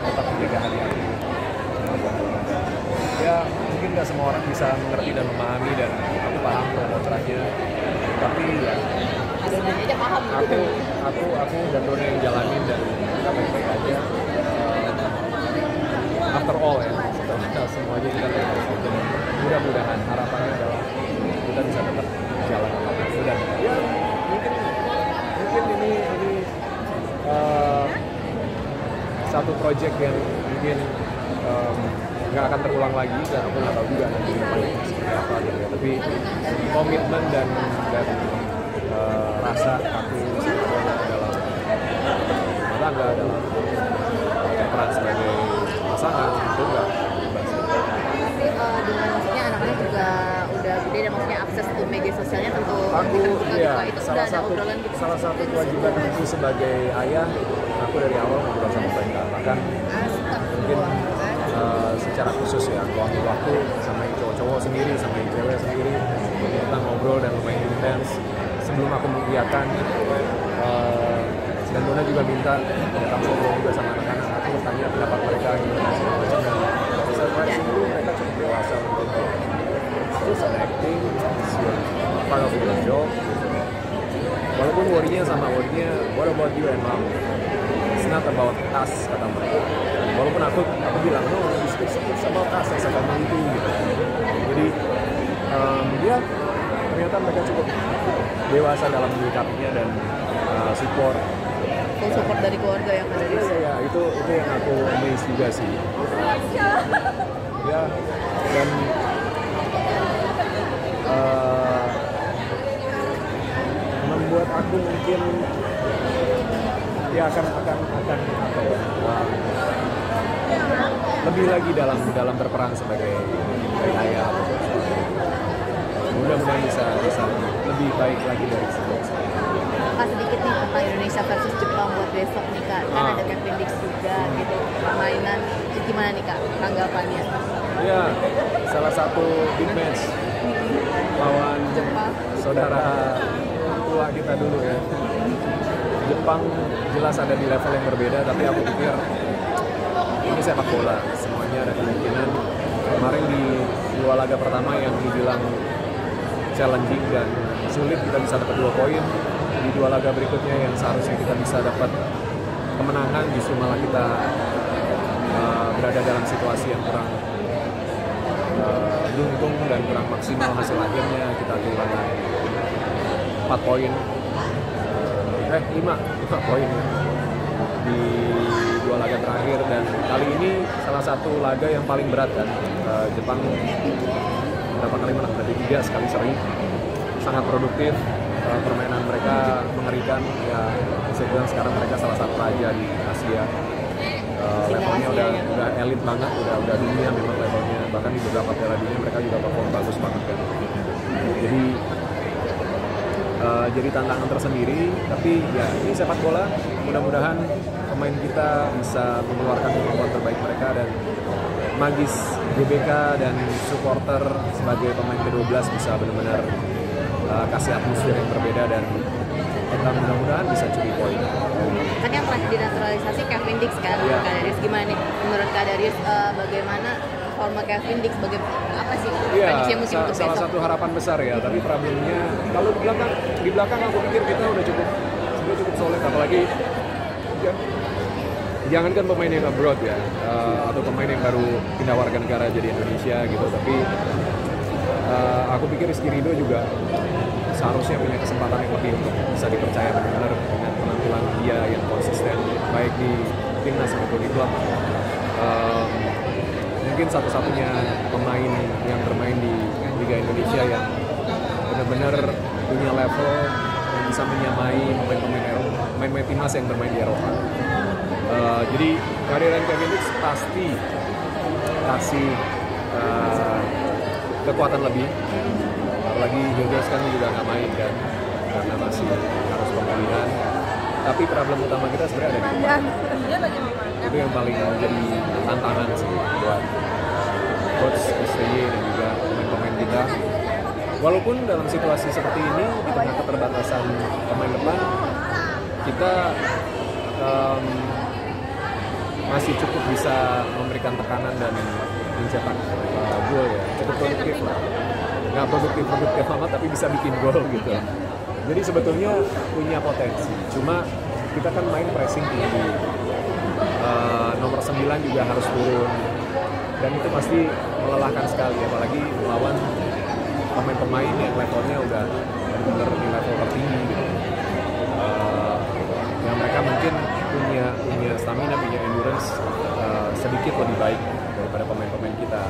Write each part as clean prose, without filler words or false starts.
tetap menjaga hati-hati. Ya mungkin nggak semua orang bisa mengerti dan memahami, dan aku paham promotornya, tapi ya aja paham gitu. aku dan Dona yang jalanin dan kita baik-baik aja. After all ya, setelah semuanya kita baik-baik aja. Mudah-mudahan harapannya adalah kita bisa tetap jalan apapun. Dan ya mungkin ini satu project yang mungkin nggak akan terulang lagi, dan aku nggak tahu juga nanti depannya seperti apa gitu ya. Tapi komitmen dan rasa aku dalam rumah tangga, dalam peran sebagai pasangan itu nggak bebas. Tapi dengan maksudnya anak-anak juga udah gede dan maksudnya akses ke media sosialnya tentu Aku iya, itu salah sudah ada satu obrolan gitu. salah satu kewajiban aku sebagai ayah, aku dari awal ngobrol sama mereka, bahkan mungkin secara khusus ya, luangin waktu sama yang cowok-cowok sendiri, sama yang cewek sendiri, kita ngobrol dan lumayan intens sebelum aku mengiyakan. Dan Dona juga minta datang ngobrol juga sama anak-anak, aku bertanya pendapat mereka gimana segala macam, dan surprise dulu mereka cukup dewasa untuk just an acting, it's your part of your job. Walaupun worry-nya sama worry-nya, what about you and mom? It's not about us, kata mereka. Walaupun aku bilang, no, it's about us as a community gitu. Jadi ya ternyata mereka cukup dewasa dalam menyikapinya dan support. Full support dari keluarga yang ada di sini. Ya, itu yang aku amazed juga sih. Ya, dan membuat aku mungkin ya akan apa ya, lebih lagi dalam berperan sebagai ayah. Mudah-mudahan bisa lebih baik lagi dari sebelumnya. Kak, sedikit nih tentang Indonesia versus Jepang buat besok nih Kak. Kan ada Kevin Dix juga gitu. Permainan gimana nih Kak tanggapannya? Ya, salah satu big match lawan Jepang. Saudara tua kita dulu ya. Jepang jelas ada di level yang berbeda, tapi aku pikir ini sepak bola, semuanya ada kemungkinan. Kemarin di dua laga pertama yang dibilang challenging dan sulit, kita bisa dapat 2 poin. Di 2 laga berikutnya yang seharusnya kita bisa dapat kemenangan, justru malah kita berada dalam situasi yang kurang beruntung dan kurang maksimal hasil akhirnya. Kita kehilangan 4 poin, 5 poin ya, di 2 laga terakhir, dan kali ini salah satu laga yang paling berat kan. Jepang berapa kali menang, berarti 3 sekali seri, sangat produktif. Permainan mereka mengerikan ya, saya bilang sekarang mereka salah satu raja di Asia. Levelnya udah elit banget, udah dunia memang levelnya, bahkan di beberapa piala dunia mereka juga perform bagus banget kan. Jadi tantangan tersendiri, tapi ya ini sepak bola, mudah-mudahan pemain kita bisa mengeluarkan kemampuan terbaik mereka, dan magis GBK dan supporter sebagai pemain ke-12 bisa benar-benar kasih atmosfer yang berbeda, dan kita mudah-mudahan bisa curi poin. Kan yang terakhir dinaturalisasi Kevin Dix kan, Ya. Kak Darius gimana nih menurut Kak Darius, bagaimana forma Kevin Dix, apa sih Iya, prediksi musim untuk salah besok? satu harapan besar ya, tapi problemnya kalau di belakang aku pikir kita udah cukup solid, apalagi ya, jangankan pemain yang abroad ya, atau pemain yang baru pindah warga negara jadi Indonesia gitu, tapi aku pikir Rizky Ridho juga seharusnya punya kesempatan yang lebih untuk bisa dipercaya benar-benar dengan penampilan dia yang konsisten baik di timnas maupun di klub. Mungkin satu-satunya pemain yang bermain di Liga Indonesia yang benar-benar punya level yang bisa menyamai pemain-pemain Eropa, pemain-pemain timnas yang bermain di Eropa. Jadi kehadiran Kevin Dix pasti kasih kekuatan lebih, apalagi Hilda sekarang juga nggak main kan karena masih harus pemulihan. Tapi problem utama kita sebenarnya ada di depan. Itu yang paling menjadi tantangan sih buat coach STY dan juga pemain-pemain kita. Walaupun dalam situasi seperti ini, di tengah keterbatasan pemain depan, kita masih cukup bisa memberikan tekanan dan mencetak gol ya, cukup produktif lah, nggak produktif amat tapi bisa bikin gol gitu. Jadi sebetulnya punya potensi, cuma kita kan main pressing tinggi, nomor 9 juga harus turun, dan itu pasti melelahkan sekali, apalagi melawan pemain-pemain yang levelnya udah benar-benar di level tertinggi gitu. Yang mereka mungkin punya stamina, punya endurance sedikit lebih baik daripada pemain-pemain kita.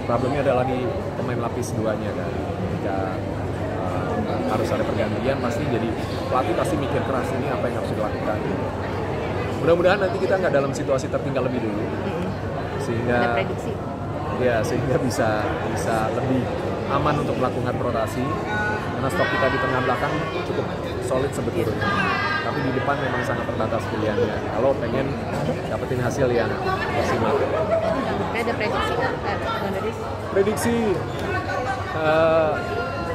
Problemnya adalah di pemain lapis 2-nya kan. Ketika harus ada pergantian, pasti jadi pelatih pasti mikir keras ini apa yang harus dilakukan. Mudah-mudahan nanti kita nggak dalam situasi tertinggal lebih dulu, sehingga sehingga bisa lebih aman untuk melakukan rotasi. Karena stok kita di tengah belakang cukup solid sebetulnya, tapi di depan memang sangat terbatas pilihannya kalau pengen dapetin hasil yang maksimal. Ada prediksi kan? Prediksi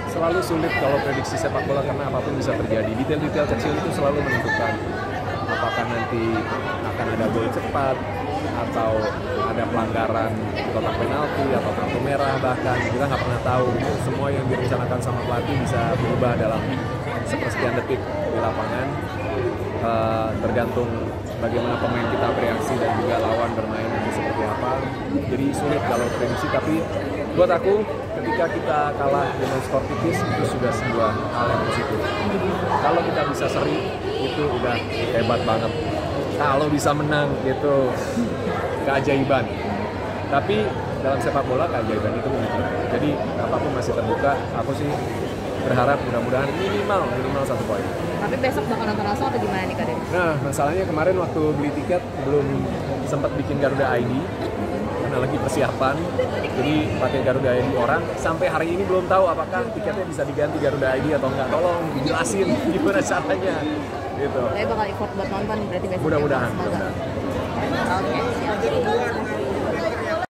selalu sulit kalau prediksi sepak bola karena apapun bisa terjadi. Detail-detail kecil itu selalu menentukan apakah nanti akan ada gol cepat atau ada pelanggaran di kotak penalti atau kartu merah, bahkan kita nggak pernah tahu. Semua yang direncanakan sama pelatih bisa berubah dalam sepersekian detik di lapangan, tergantung bagaimana pemain kita bereaksi dan juga lawan bermain seperti apa. Jadi sulit kalau prediksi, tapi buat aku ketika kita kalah dengan skor tipis itu sudah sebuah hal yang positif. Kalau kita bisa seri itu udah hebat banget. Kalau bisa menang itu keajaiban. Tapi dalam sepak bola keajaiban itu mungkin. Jadi apapun masih terbuka. Aku sih berharap mudah-mudahan minimal 1 poin. Tapi besok bakal nonton langsung atau gimana nih Kak Den? Nah, masalahnya kemarin waktu beli tiket belum sempat bikin Garuda ID karena lagi persiapan. Jadi pakai Garuda ID orang sampai hari ini belum tahu apakah tiketnya bisa diganti Garuda ID atau enggak. Tolong dijelasin gimana caranya gitu. Saya bakal effort buat nonton berarti besok. Mudah-mudahan. Oke, siap.